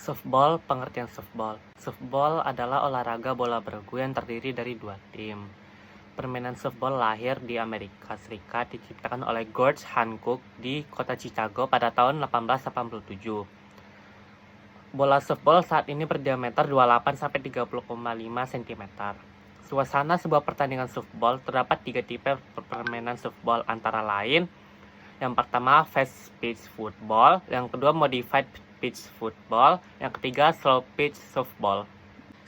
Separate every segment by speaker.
Speaker 1: Softball, pengertian softball. Softball adalah olahraga bola bergu yang terdiri dari dua tim. Permainan softball lahir di Amerika Serikat diciptakan oleh George Hancock di kota Chicago pada tahun 1887. Bola softball saat ini berdiameter 28-30,5 cm. Suasana sebuah pertandingan softball terdapat tiga tipe permainan softball antara lain. Yang pertama fast pitch football, yang kedua modified pitch football, yang ketiga slow pitch softball.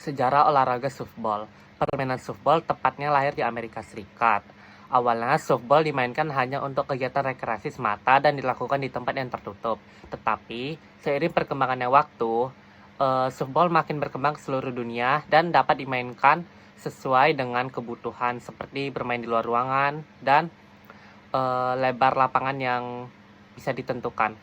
Speaker 1: Sejarah olahraga softball. Permainan softball tepatnya lahir di Amerika Serikat. Awalnya softball dimainkan hanya untuk kegiatan rekreasi semata dan dilakukan di tempat yang tertutup. Tetapi seiring perkembangannya waktu, softball makin berkembang ke seluruh dunia dan dapat dimainkan sesuai dengan kebutuhan seperti bermain di luar ruangan dan lebar lapangan yang bisa ditentukan.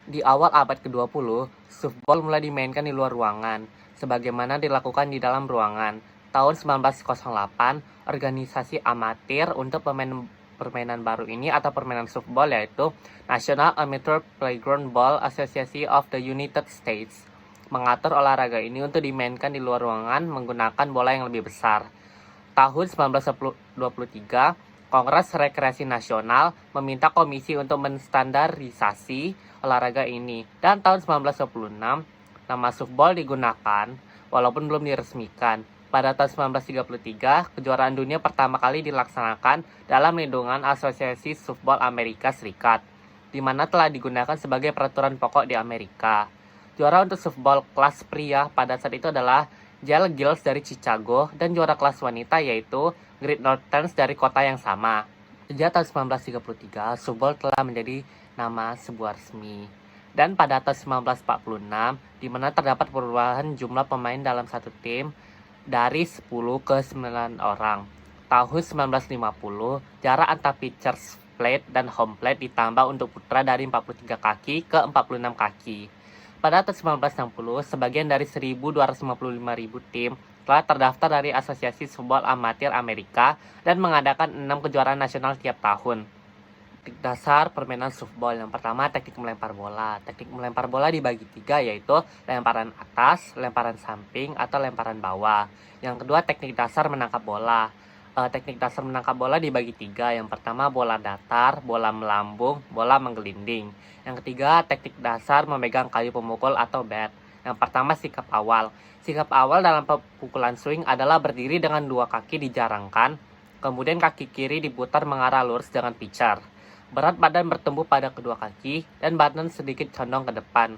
Speaker 1: Di awal abad ke-20, softball mulai dimainkan di luar ruangan, sebagaimana dilakukan di dalam ruangan. Tahun 1908, organisasi amatir untuk permainan baru ini atau permainan softball yaitu National Amateur Playground Ball Association of the United States mengatur olahraga ini untuk dimainkan di luar ruangan menggunakan bola yang lebih besar. Tahun 1923, Kongres Rekreasi Nasional meminta komisi untuk menstandarisasi olahraga ini. Dan tahun 1926, nama softball digunakan walaupun belum diresmikan. Pada tahun 1933, kejuaraan dunia pertama kali dilaksanakan dalam lindungan Asosiasi Softball Amerika Serikat, di mana telah digunakan sebagai peraturan pokok di Amerika. Juara untuk softball kelas pria pada saat itu adalah Yale Girls dari Chicago dan juara kelas wanita yaitu Great Northerns dari kota yang sama. Sejak tahun 1933, softball telah menjadi nama sebuah resmi. Dan pada tahun 1946, di mana terdapat perubahan jumlah pemain dalam satu tim dari 10 ke 9 orang. Tahun 1950, jarak antara pitcher's plate dan home plate ditambah untuk putra dari 43 kaki ke 46 kaki. Pada tahun 1960, sebagian dari 1.255.000 tim telah terdaftar dari Asosiasi Softball Amatir Amerika dan mengadakan 6 kejuaraan nasional tiap tahun. Teknik dasar permainan softball. Yang pertama, teknik melempar bola. Teknik melempar bola dibagi 3, yaitu lemparan atas, lemparan samping, atau lemparan bawah. Yang kedua, teknik dasar menangkap bola. Teknik dasar menangkap bola dibagi 3. Yang pertama, bola datar, bola melambung, bola menggelinding. Yang ketiga, teknik dasar memegang kayu pemukul atau bat. Yang pertama, sikap awal. Sikap awal dalam pukulan swing adalah berdiri dengan dua kaki dijarangkan, kemudian kaki kiri diputar mengarah lurus dengan pitcher. Berat badan bertumbuh pada kedua kaki, dan badan sedikit condong ke depan.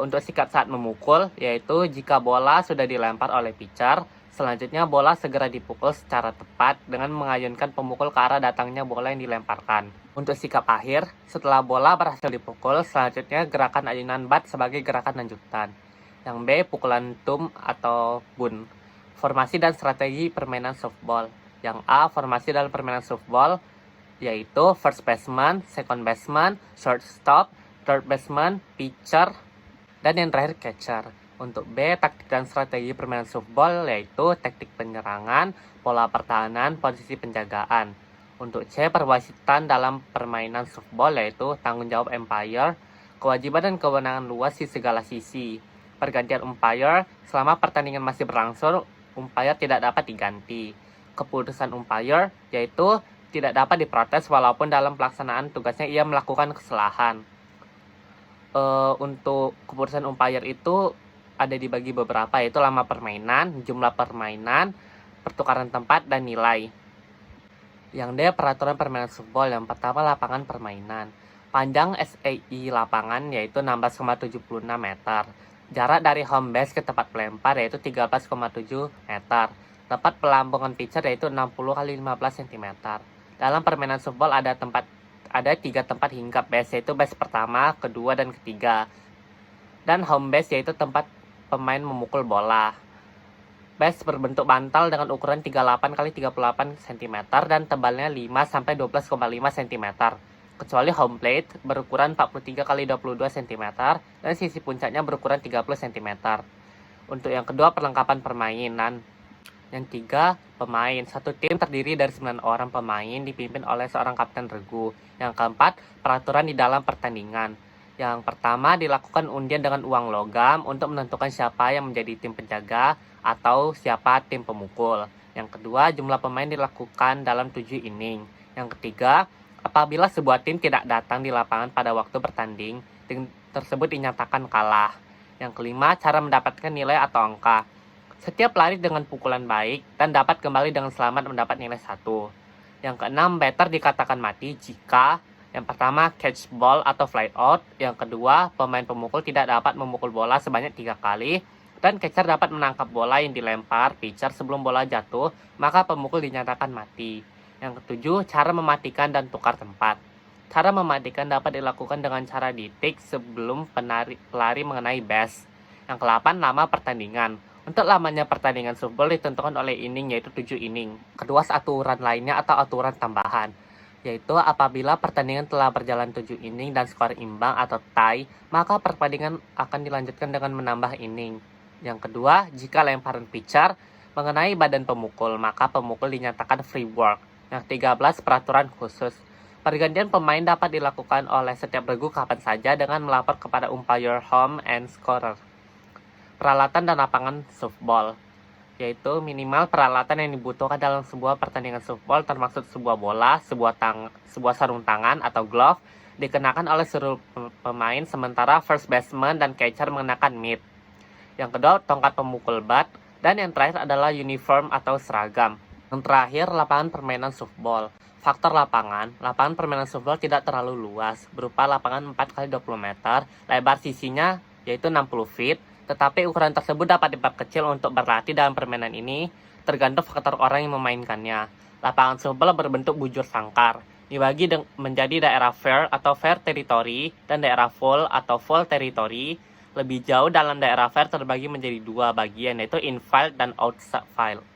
Speaker 1: Untuk sikap saat memukul, yaitu jika bola sudah dilempar oleh pitcher, selanjutnya bola segera dipukul secara tepat dengan mengayunkan pemukul ke arah datangnya bola yang dilemparkan. Untuk sikap akhir, setelah bola berhasil dipukul, selanjutnya gerakan ayunan bat sebagai gerakan lanjutan. Yang B, pukulan thumb atau bun. Formasi dan strategi permainan softball. Yang A, formasi dalam permainan softball yaitu first baseman, second baseman, shortstop, third baseman, pitcher, dan yang terakhir catcher. Untuk B, taktik dan strategi permainan softball yaitu taktik penyerangan, pola pertahanan, posisi penjagaan. Untuk C, perwasitan dalam permainan softball yaitu tanggung jawab umpire, kewajiban dan kewenangan luas di segala sisi. Pergantian umpire, selama pertandingan masih berlangsung, umpire tidak dapat diganti. Keputusan umpire yaitu tidak dapat diprotes walaupun dalam pelaksanaan tugasnya ia melakukan kesalahan. Untuk keputusan umpire itu ada dibagi beberapa, yaitu lama permainan, jumlah permainan, pertukaran tempat, dan nilai. Yang D, peraturan permainan softball. Yang pertama, lapangan permainan. Panjang SEI lapangan yaitu 16,76 meter. Jarak dari home base ke tempat pelempar yaitu 13,7 meter. Tempat pelambungan pitcher yaitu 60 x 15 cm. Dalam permainan softball ada 3 tempat hinggap base, yaitu base pertama, kedua, dan ketiga. Dan home base yaitu tempat pemain memukul bola. Base berbentuk bantal dengan ukuran 38 x 38 cm dan tebalnya 5-12,5 cm. Kecuali home plate berukuran 43 x 22 cm dan sisi puncaknya berukuran 30 cm. Untuk yang kedua, perlengkapan permainan. Yang tiga, pemain. Satu tim terdiri dari 9 orang pemain dipimpin oleh seorang kapten regu. Yang keempat, peraturan di dalam pertandingan. Yang pertama, dilakukan undian dengan uang logam untuk menentukan siapa yang menjadi tim penjaga atau siapa tim pemukul. Yang kedua, jumlah pemain dilakukan dalam 7 inning. Yang ketiga, apabila sebuah tim tidak datang di lapangan pada waktu bertanding, tim tersebut dinyatakan kalah. Yang kelima, cara mendapatkan nilai atau angka. Setiap lari dengan pukulan baik dan dapat kembali dengan selamat mendapat nilai 1. Yang keenam, batter dikatakan mati jika yang pertama, catch ball atau fly out. Yang kedua, pemain pemukul tidak dapat memukul bola sebanyak 3 kali. Dan catcher dapat menangkap bola yang dilempar pitcher sebelum bola jatuh, maka pemukul dinyatakan mati. Yang ketujuh, cara mematikan dan tukar tempat. Cara mematikan dapat dilakukan dengan cara ditik sebelum pelari mengenai base. Yang ke-8, lama pertandingan. Untuk lamanya pertandingan softball ditentukan oleh inning, yaitu 7 inning. Kedua, aturan lainnya atau aturan tambahan, yaitu apabila pertandingan telah berjalan 7 inning dan skor imbang atau tie, maka pertandingan akan dilanjutkan dengan menambah inning. Yang kedua, jika lemparan pitcher mengenai badan pemukul, maka pemukul dinyatakan free work. Yang 13, peraturan khusus. Pergantian pemain dapat dilakukan oleh setiap regu kapan saja dengan melapor kepada umpire home and scorer. Peralatan dan lapangan softball, yaitu minimal peralatan yang dibutuhkan dalam sebuah pertandingan softball termasuk sebuah bola, sebuah sarung tangan atau glove dikenakan oleh seluruh pemain, sementara first baseman dan catcher mengenakan mitt. Yang kedua, tongkat pemukul bat, dan yang terakhir adalah uniform atau seragam. Yang terakhir, lapangan permainan softball. Faktor lapangan permainan softball tidak terlalu luas, berupa lapangan 4x20 meter, lebar sisinya yaitu 60 feet, tetapi ukuran tersebut dapat diperkecil untuk berlatih dalam permainan ini, tergantung faktor orang yang memainkannya. Lapangan softball berbentuk bujur sangkar, dibagi menjadi daerah fair atau fair territory dan daerah foul atau foul territory. Lebih jauh dalam daerah fair terbagi menjadi 2 bagian, yaitu infield dan outfield.